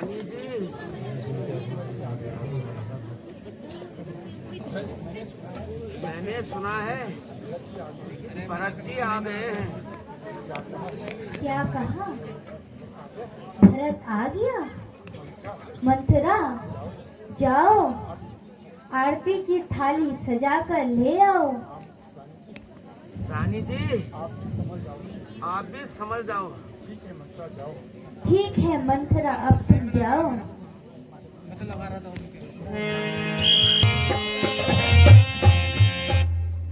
रानी जी, मैंने सुना है भरत जी आ गए हैं। क्या कहा? भरत आ गया? मंथरा, जाओ आरती की थाली सजा कर ले आओ। रानी जी, आप भी समझ जाओ। ठीक है मंथरा, अब तुम जाओ।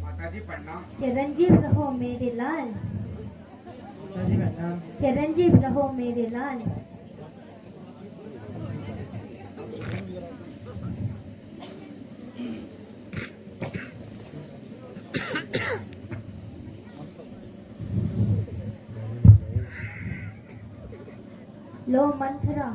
माताजी प्रणाम। चिरंजीव रहो मेरे लाल, चिरंजीव रहो मेरे लाल। लो मंथरा,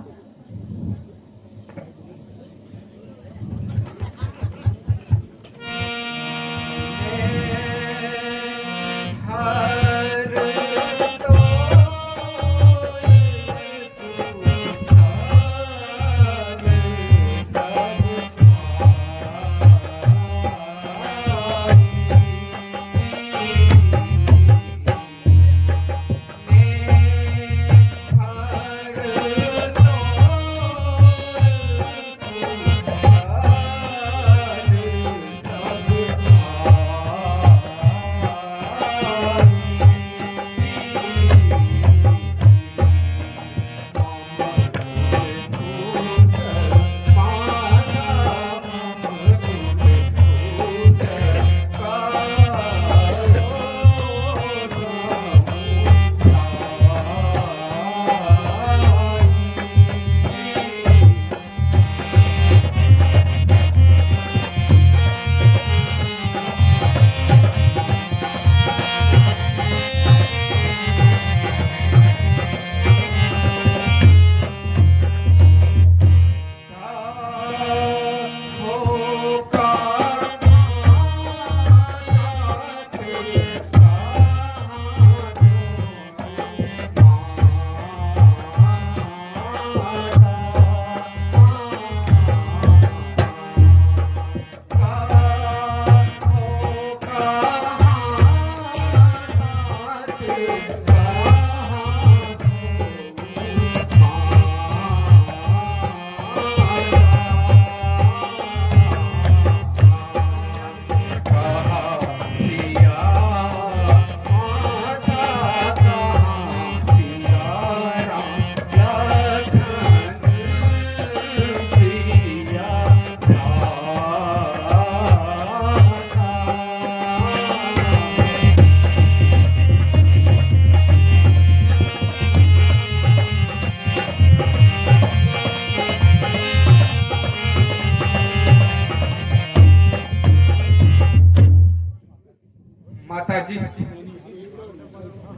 माताजी,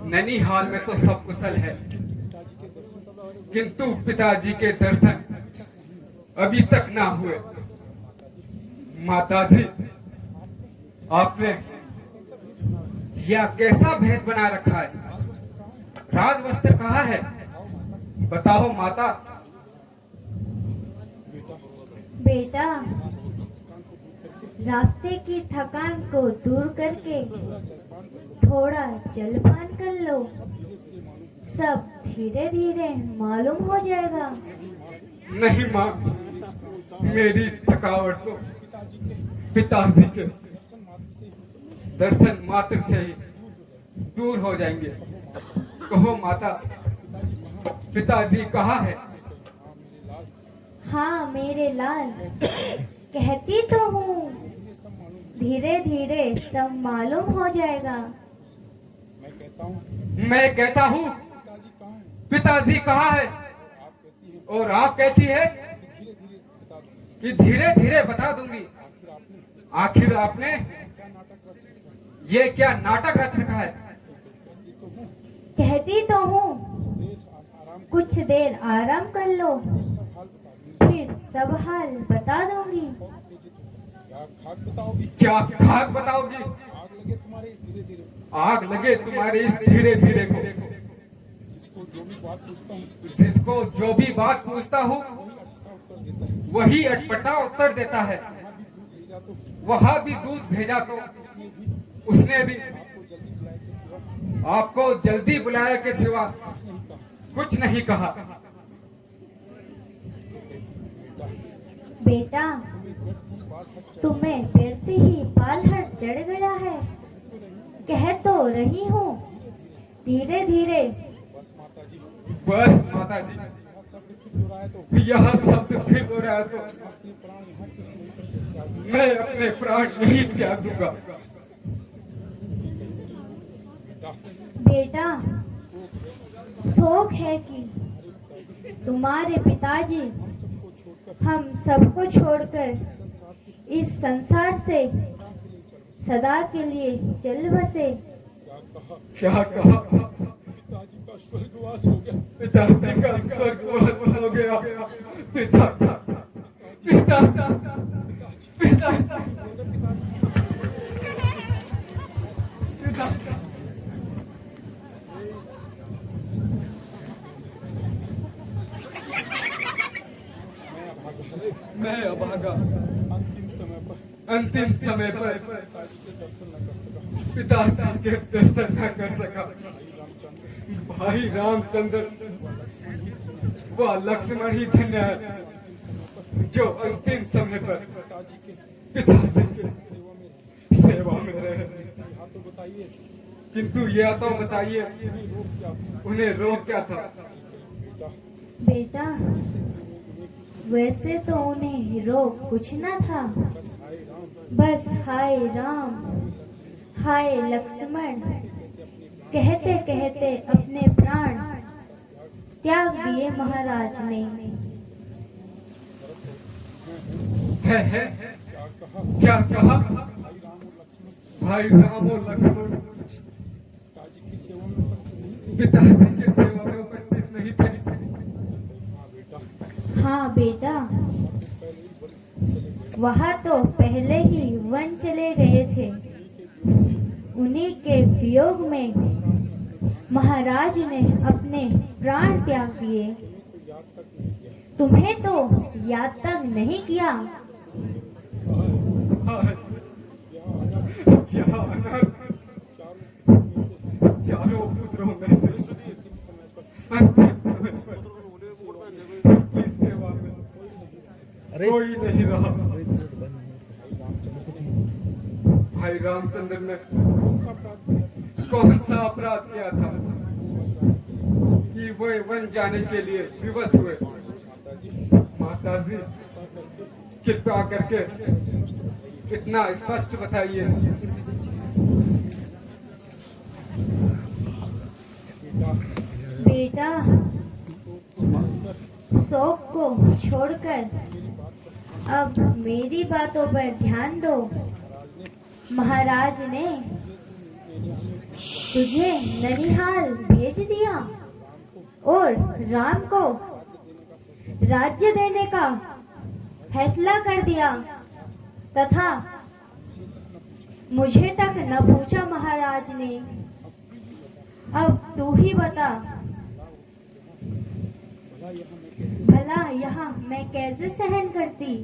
नैनीहाल में तो सब कुशल है, किंतु पिताजी के दर्शन अभी तक ना हुए। माताजी, आपने यह कैसा भेष बना रखा है? राजवस्त्र कहाँ है? बताओ माता। बेटा, रास्ते की थकान को दूर करके थोड़ा जलपान कर लो, सब धीरे धीरे मालूम हो जाएगा। नहीं माँ, मेरी थकावट तो पिताजी के दर्शन मात्र से ही दूर हो जाएंगे। कहो माता, पिताजी कहाँ है? हाँ मेरे लाल, कहती तो हूँ, धीरे धीरे सब मालूम हो जाएगा। मैं कहता हूँ पिताजी कहाँ है, और आप कहती है कि धीरे धीरे बता दूंगी। आखिर आपने ये क्या नाटक रच रखा है? कहती तो हूँ, कुछ देर आराम कर लो, फिर सब हाल बता दूंगी। क्या खाक बताओगी? आग लगे तुम्हारे इस धीरे धीरे को। जिसको जो भी बात पूछता हूँ वही अटपटा उत्तर देता है। वहां भी दूध भेजा तो उसने भी आपको जल्दी बुलाया के सिवा कुछ नहीं कहा। बेटा, तुम्हें फिरते ही पालहट चढ़ गया है। कह तो रही हूँ धीरे धीरे। बस माता जी, यह शब्द फिर दोहराया तो मैं अपने प्राण नहीं त्याग दूंगा। बेटा, शौक है कि तुम्हारे पिताजी हम सबको छोड़कर इस संसार से सदा के लिए चल बसे। क्या कहा? पिताजी का स्वर्गवास हो गया। पिताजी पिताजी पिताजी मैं अभागा अंतिम समय पर पिताजी के दर्शन न कर सका। भाई रामचंद्र व लक्ष्मण ही धन्य है जो अंतिम समय पर पिताजी की सेवा में रहे। किंतु यह तो बताइए उन्हें रोग क्या था? बेटा, वैसे तो उन्हें रोग कुछ न था। बस हाय राम हाय लक्ष्मण कहते कहते अपने प्राण त्याग दिए महाराज ने। है क्या कहा? भाई राम और लक्ष्मण पिताजी की सेवा में उपस्थित नहीं थे। हाँ बेटा, वहाँ तो पहले ही वन चले गए थे। उन्हीं के वियोग में महाराज ने अपने प्राण त्याग दिए। तुम्हें तो याद तक नहीं किया। चारों पुत्रों में से अंतिम समय पर उनकी सेवा में कोई नहीं रहा। भाई रामचंद्र ने कौन सा अपराध किया था कि वे वन जाने के लिए विवश हुए? माताजी, कृपया करके इतना स्पष्ट बताइए। बेटा, शौक को छोड़कर अब मेरी बातों पर ध्यान दो। महाराज ने तुझे ननिहाल भेज दिया और राम को राज्य देने का फैसला कर दिया तथा मुझे तक न पूछा महाराज ने। अब तू ही बता, भला यहाँ मैं कैसे सहन करती?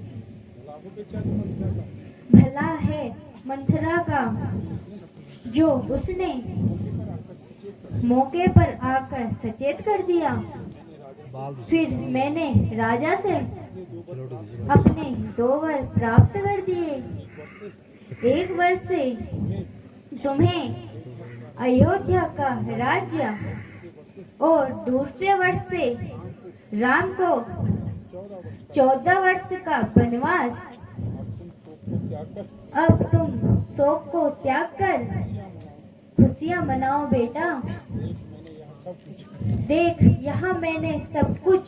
भला है मंथरा का जो उसने मौके पर आकर सचेत कर दिया। फिर मैंने राजा से अपने 2 वर प्राप्त कर दिए। 1 वर्ष से तुम्हें अयोध्या का राज्य और दूसरे वर्ष से राम को 14 वर्ष का वनवास। अब तुम शोक को त्याग कर खुशियां मनाओ बेटा। देख, यहाँ मैंने सब कुछ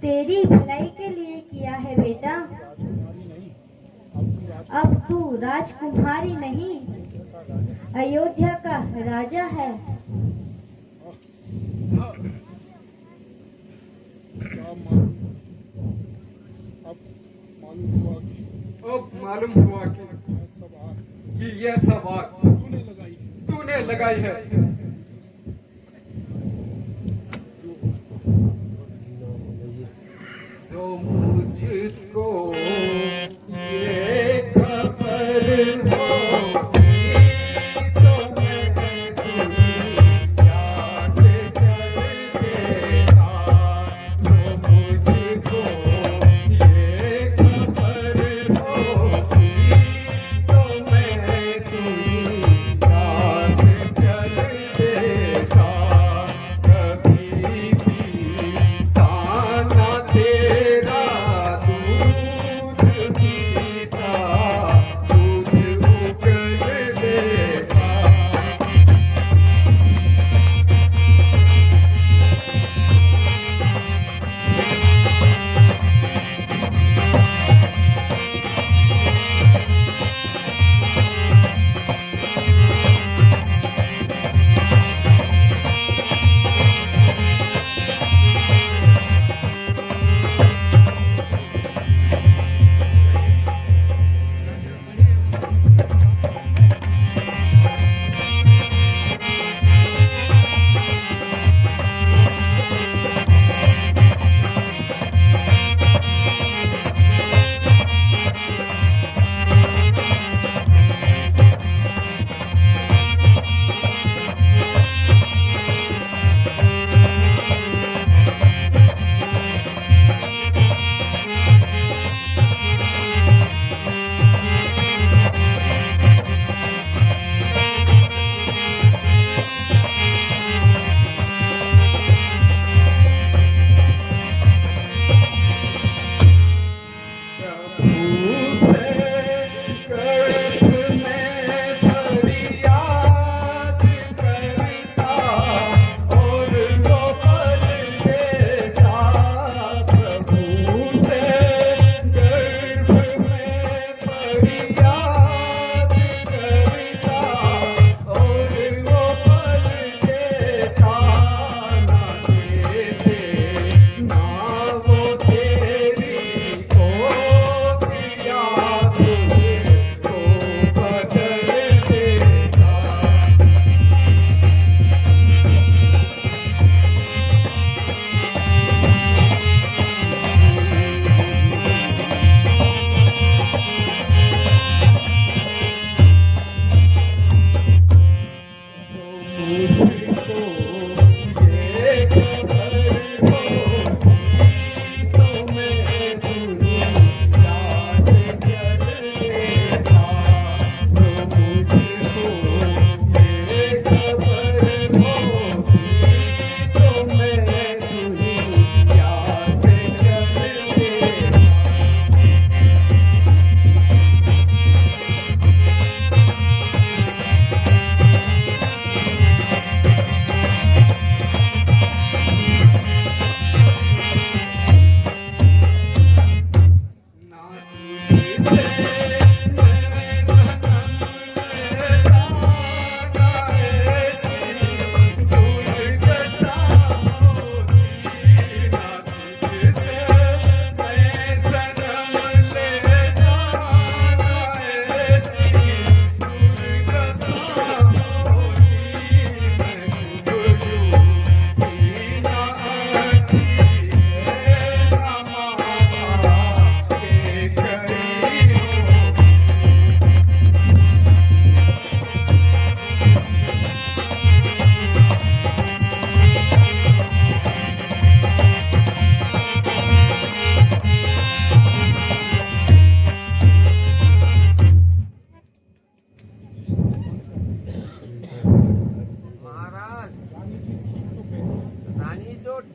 तेरी भलाई के लिए किया है बेटा। अब तू राजकुमारी नहीं, अयोध्या का राजा है। अब मालूम हुआ कि यह सब आग तूने लगाई है। सो मुझको ये खबर होगी तो मैं दुनिया से चल देता। सो मुझको ये खबर होगी तो मैं दुनिया से चल देता। कभी भी ताना तेरा दूध पीता, दूध उगल देता।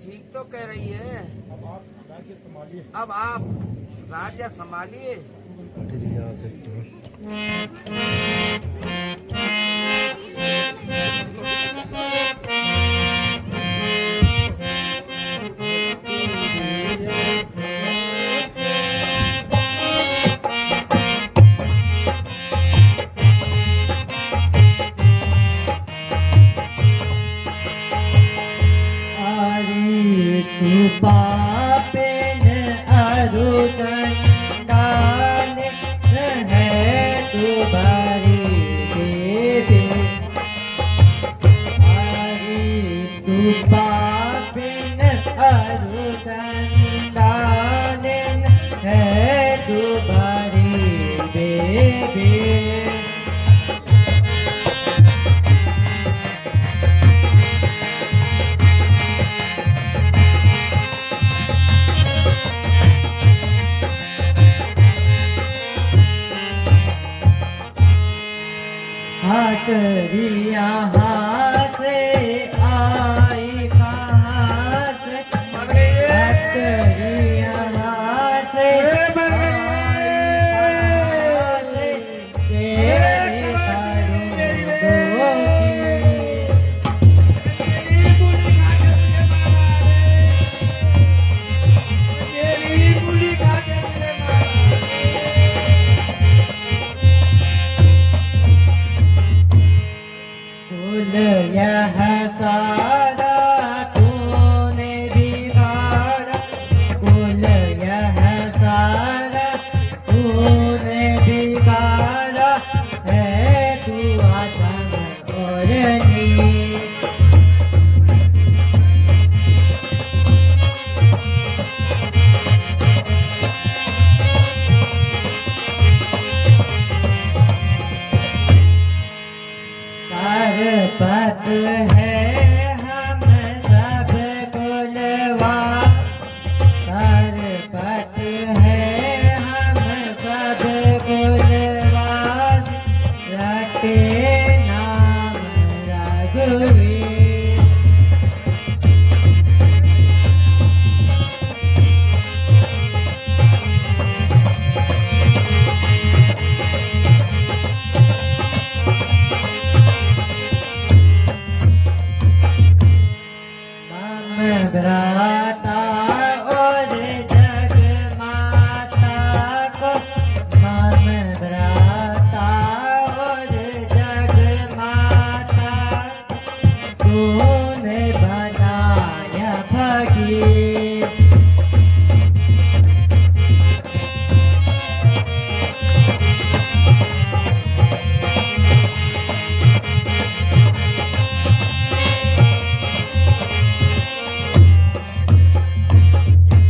ठीक तो कह रही है। अब आप राज्य संभालिए। पापेन अरुदन काल है तू बारी भी हटरी यहाँ से आई कहाँ से मर गई रे। हटरी यहाँ से अरे मर गई रे। तेरी करूँ मेरी मूली खा के मुझे मारा रे। मेरी मूली खा के मुझे मारा फूल यह सारा तूने बिगाड़ा कुल यह सारा तूने बिगाड़ा है तू आदम और नीच पत है हम सब कुलवा पत है हम सब कुलवास रटे नाम रघुवीर मम भ्राता और जग माता को मम भ्राता और जग माता तूने बनाया फकीर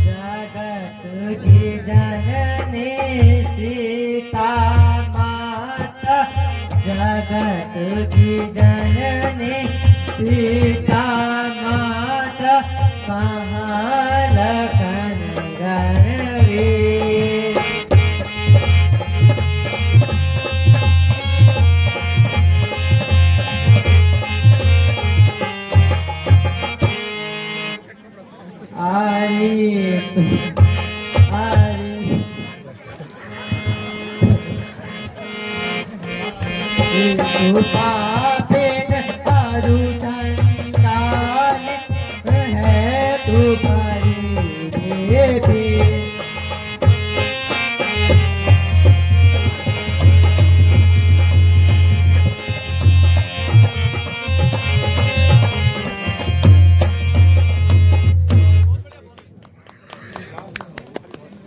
जगत की जननी सीता माता जगत की जननी सीता माता कहाँ लखन रणवीर आई आई तू पापिन अरु चंडाल है तू परी देवी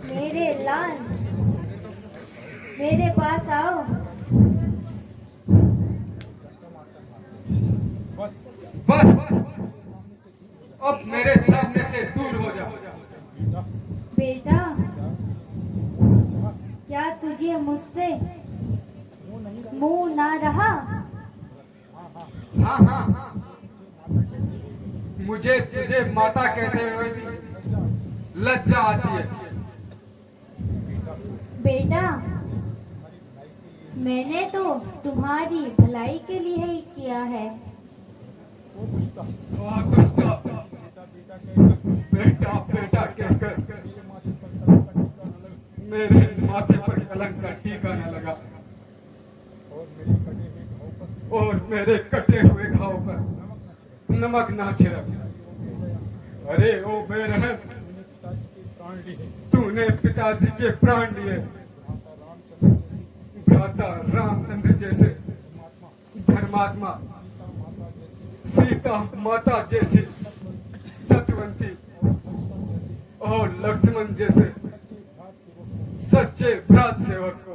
मेरे लाल मेरे पास आओ। बस अब मेरे सामने से दूर हो जा। बेटा क्या तुझे मुझसे मुंह ना रहा? हाँ हाँ मुझे तुझे माता कहते हुए भी लज्जा आती है। बेटा मैंने तो तुम्हारी भलाई के लिए ही किया है। वाह दुष्टा बेटा बेटा कहकर मेरे माथे पर कलंक का टीका न लगा और मेरे कटे हुए घाव पर नमक ना छिड़क। अरे ओ बेरहम तूने पिताजी के प्राण लिए भ्राता रामचंद्र जैसे धर्मात्मा सीता माता जैसी सत्यवंती और लक्ष्मण जैसे सच्चे भ्रात सेवक को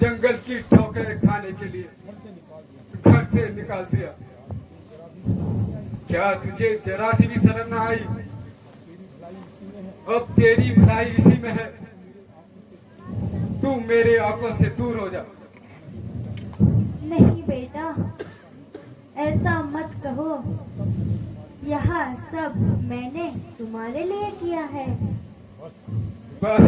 जंगल की ठोकरें खाने के लिए घर से निकाल दिया। क्या तुझे जरा सी भी शर्म न आई? अब तेरी भलाई इसी में है तू मेरे आंखों से दूर हो जा। नहीं बेटा, ऐसा मत कहो। यह सब मैंने तुम्हारे लिए किया है। बस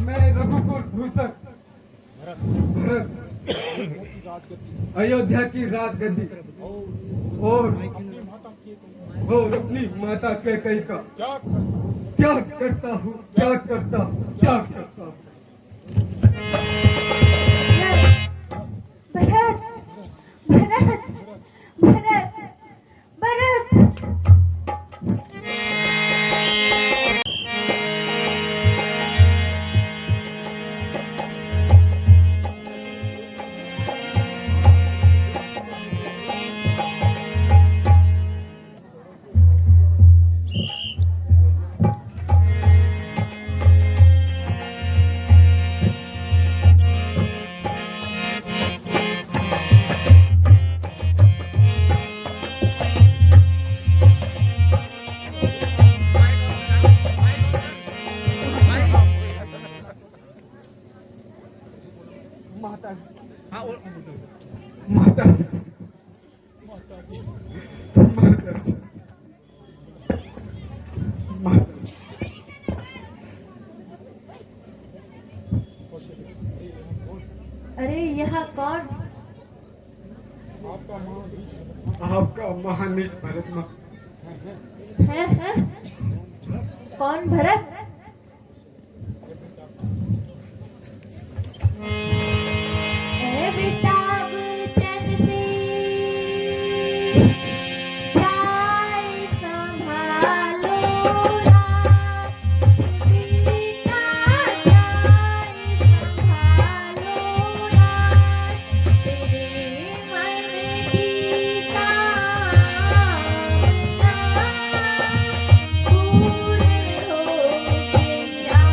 मैं रघुकुल भूषण भरत अयोध्या की राजगद्दी और अपनी माता कैकेयी का त्याग करता हूँ, त्याग करता हूँ, त्याग करता हूँ। भरत, भरत, भरत, भरत। माता अरे यह कौन? आपका महानीच भरत माँ। है? कौन भरत? ए बेताब चंद से जाय संभालो रात, बेटा जाय संभालो रात, तेरे मन की कामना पूर्ण हो गया।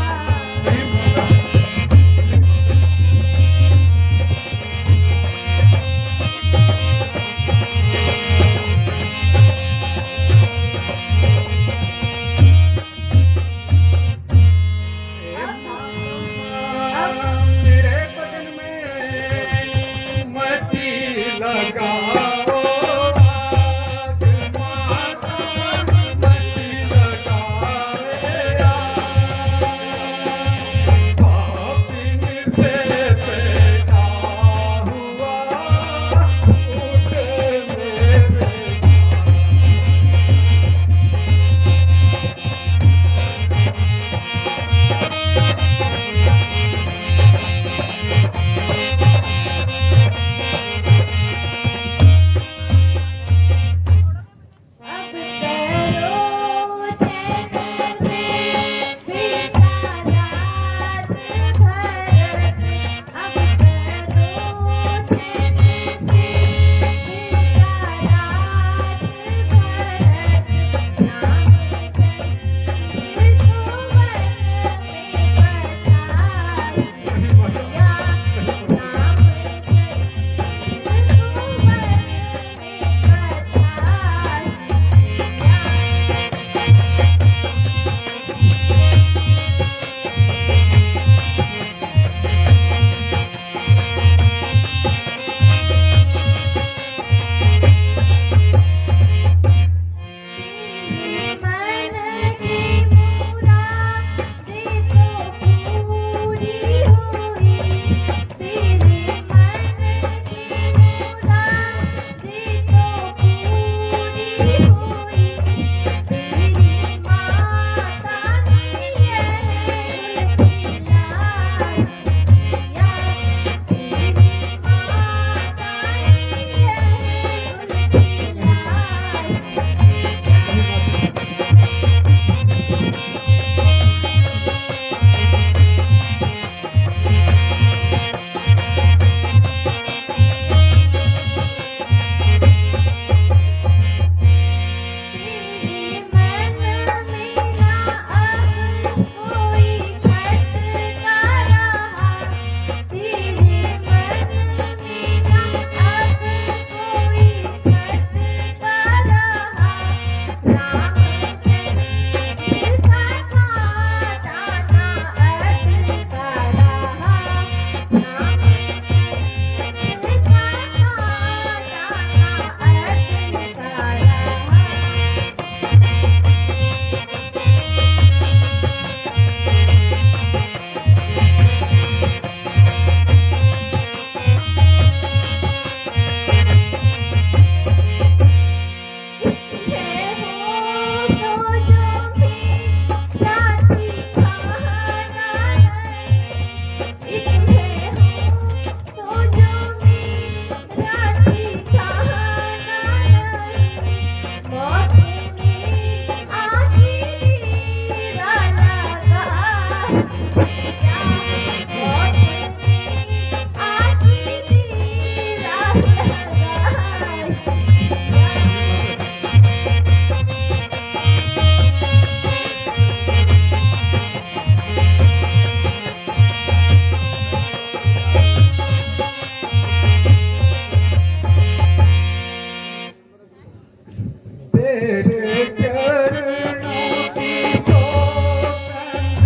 तेरे चरणों की सौगंध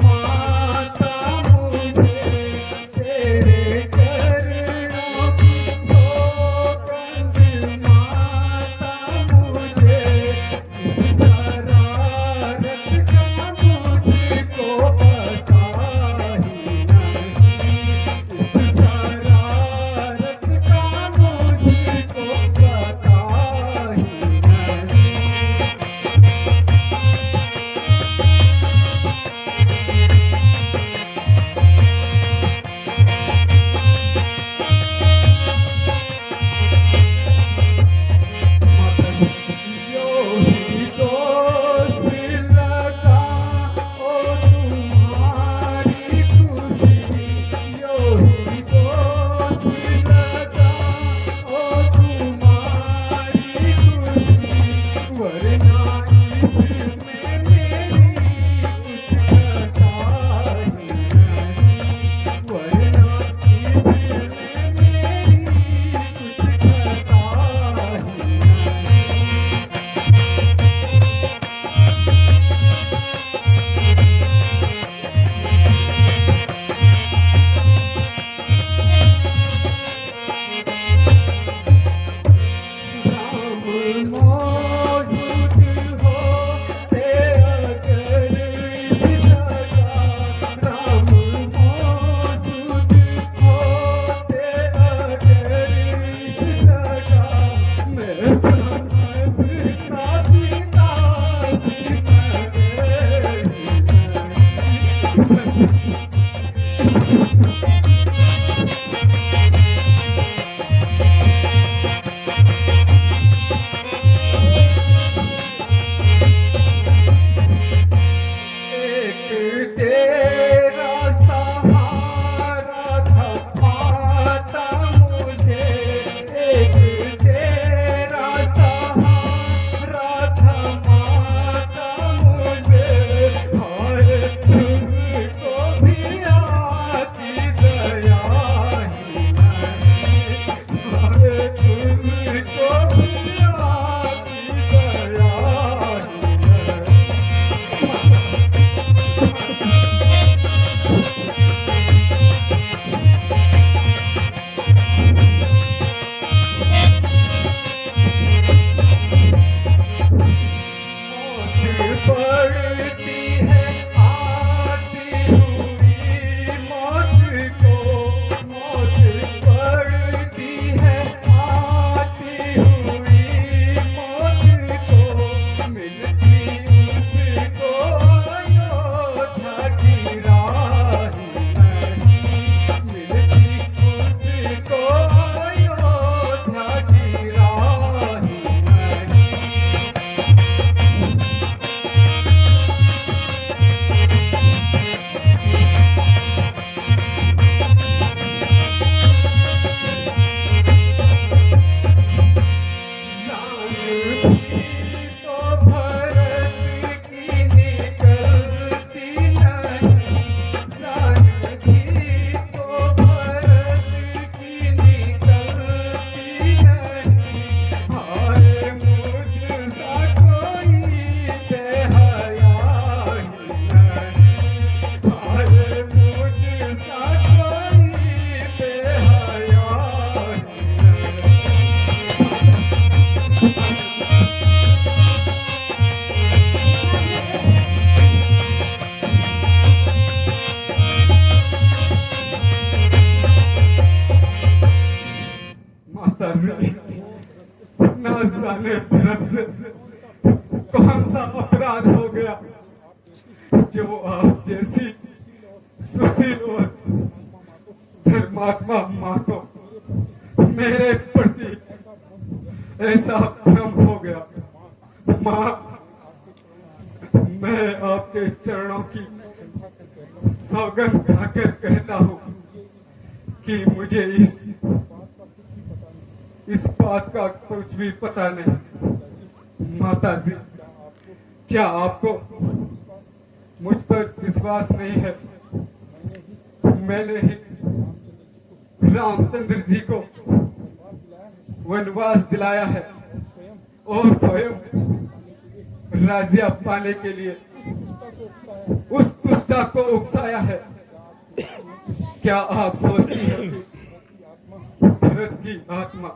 माता मुझे, तेरे चरणों की सौगंध माता मुझे, इस शरारत का मुझको पता ही नहीं, इस शरारत का मुझको पता ही नहीं। यो ही दोस्त लगा ओ तुम्हारी खुशी, यो ही दोस्त लगा ओ तुम्हारी खुशी, वरना इसमें मेरी कुछ खता ही नहीं, वरना इसमें मेरी कुछ खता ही नहीं। राम मौजूद होते अगर इस जगह, राम मौजूद होते अगर इस जगह, मैं समझता पिता सीता एक तेरा सहारा था माता मुझे, एक तेरा सहारा था माता मुझे, हाय तुझको भी आती दया ही नहीं, हाय तुझको भी आती दया ही नहीं। मौत पड़ती है आती हुई मौत को, मौत पड़ती है आती हुई मौत को, मिलती उसको अयोध्या की राह नहीं, मिलती उसको अयोध्या की राह नहीं। जान थी तो भरत की निकलती नहीं, जान थी तो भरत की निकलती नहीं, हाय मुझसा कोई बेहया ही नहीं, हाय मुझसा कोई बेहया ही नहीं। माता जी, ना जाने बरस से कौन सा अपराध हो गया जो आप जैसी सुशील और धर्मात्मा माँ को मेरे प्रति ऐसा भ्रम हो गया। माँ, मैं आपके चरणों की सौगंध खाकर कहता हूँ कि मुझे इस बात का कुछ भी पता नहीं। माता जी, क्या आपको मुझ पर विश्वास नहीं है? मैंने ही रामचंद्र जी को वनवास दिलाया है और स्वयं राज्य पाने के लिए उस दुष्टा को उकसाया है। क्या आप सोचती हैं कि भरत की आत्मा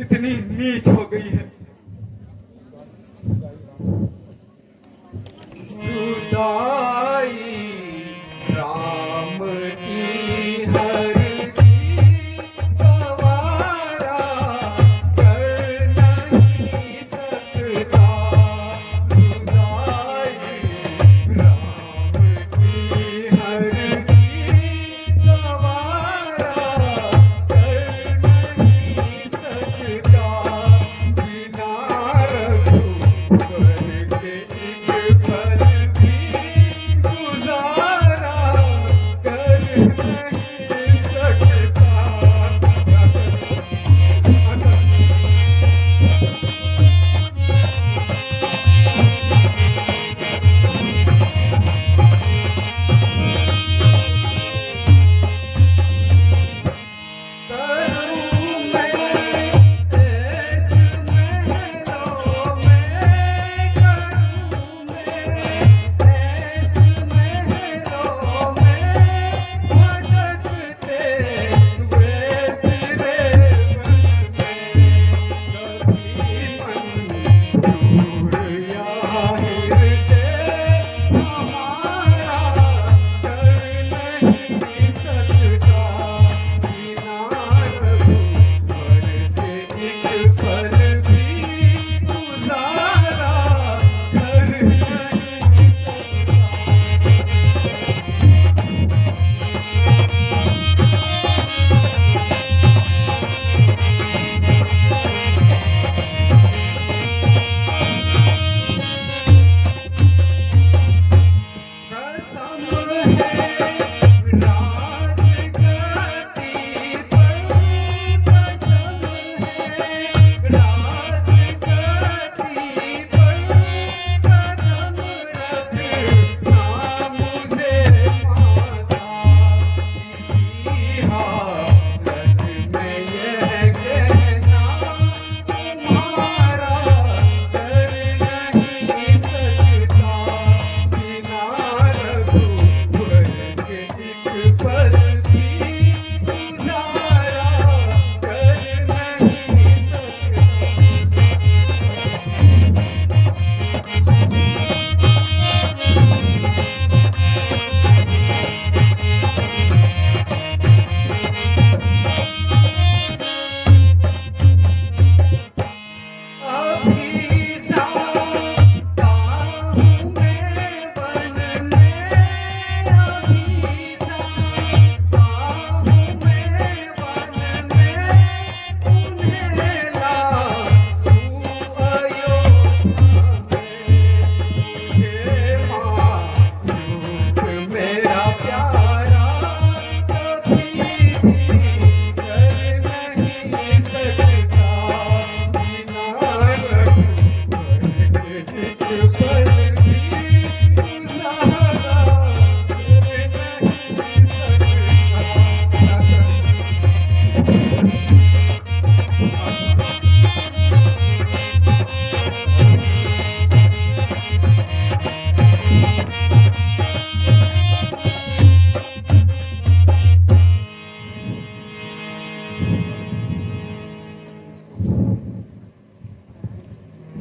इतनी नीच हो गई है? सुदाई राम की हर गवारा कर नहीं सकता। सुदाई राम की हर गवारा कर नहीं सकता। बिना रघुवर के एक पल भी गुजारा कर नहीं सकता। करूं मैं ऐस महलों में, करूं मैं ऐस महलों में, भटकते हुए फिरे मन में। कभी मंजूर या हृदय हमारा कर नहीं सकता। बिना रघुवर के एक पल भी गुजारा कर नहीं सकता। कसम है राजगद्दी पर, कसम है राजगद्दी पर, कदम रखना मुझे माता। इसी हालत में यह कहना तुम्हारा कर नहीं सकता। बिना रघुवर के एक पल भी गुजारा कर नहीं सकता। अभी जाता हूँ मैं वन में, अभी जाता हूँ मैं वन में, उन्हें लाऊं अयोध्या में। मुझे मायूस मेरा प्यारा कभी भी कर नहीं सकता। बिना रघुवर के एक पल भी गुजारा कर नहीं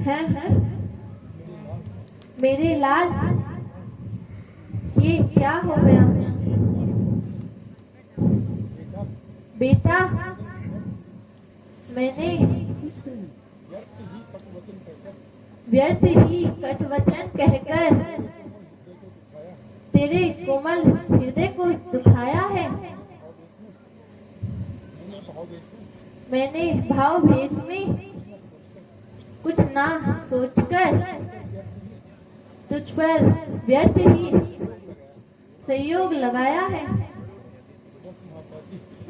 हैं? मेरे लाल, ये क्या हो गया? बेटा, मैंने व्यर्थ ही कटवचन कहकर तेरे कोमल हृदय को दुखाया है। मैंने भाव भेष में कुछ ना सोचकर तुझ पर व्यर्थ ही संयोग लगाया है।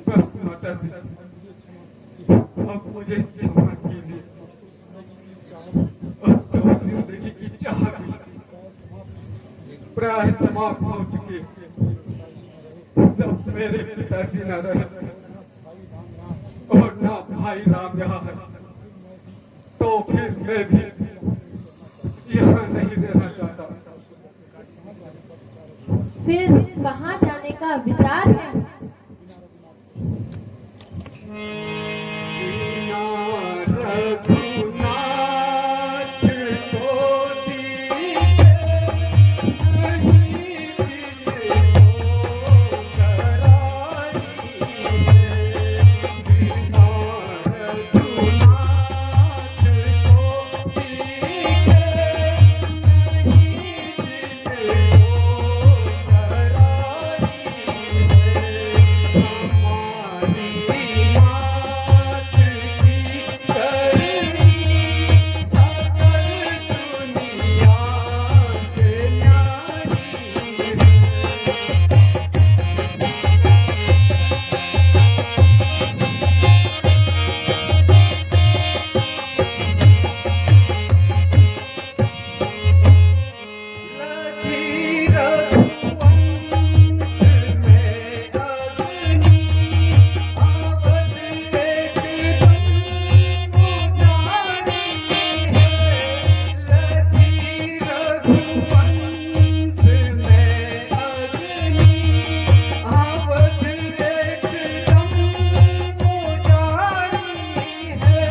बस माता जी, अब मुझे क्षमा कीजिए। अब तो जिंदगी की चाह भी प्राय समाप्त हो चुकी। सब मेरे पिताजी न रहे और ना भाई राम यहाँ है, तो फिर मैं भी नहीं रहना चाहता। फिर कहाँ जाने का विचार है? बिना रघुनाथ को दीजे नहीं दिल को करारी है। बिना रघुनाथ को दीजे नहीं दिल को करारी है। हमारी मात की करनी सकल दुनिया से न्यारी है। लगी रघुवंश में अग्नि अवध एकदम उजाड़ी है। लगी रघुवंश में अग्नि अवध एकदम उजाड़ी है।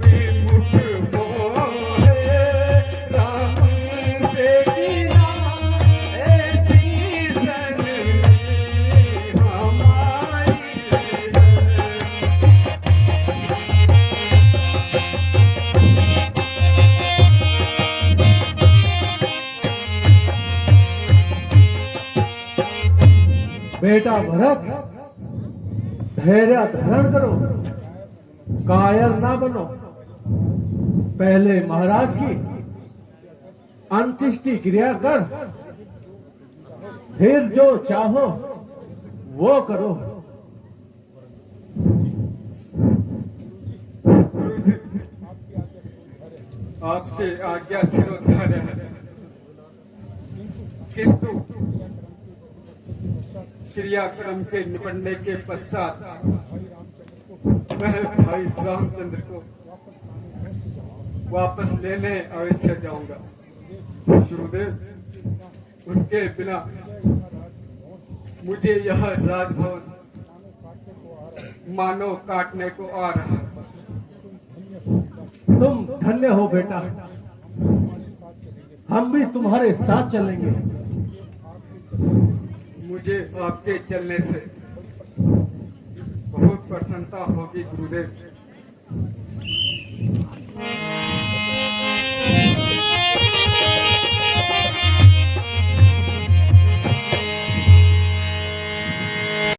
विमुख मोहे राम से गिना ऐसी जननी हमारी है। बेटा भरत, धैर्य धारण करो, कायर ना बनो। पहले महाराज की अंत्येष्टि क्रिया कर, फिर जो चाहो वो करो। गुरु जी, आपके आज्ञा सिरोधार्य है, किंतु क्रियाक्रम के निपटने के पश्चात मैं भाई रामचंद्र को वापस लेने अवश्य जाऊंगा। गुरुदेव, उनके बिना मुझे यह राजभवन मानो काटने को आ रहा है। तुम धन्य हो बेटा, हम भी तुम्हारे साथ चलेंगे। मुझे आपके चलने से बहुत प्रसन्नता होगी गुरुदेव।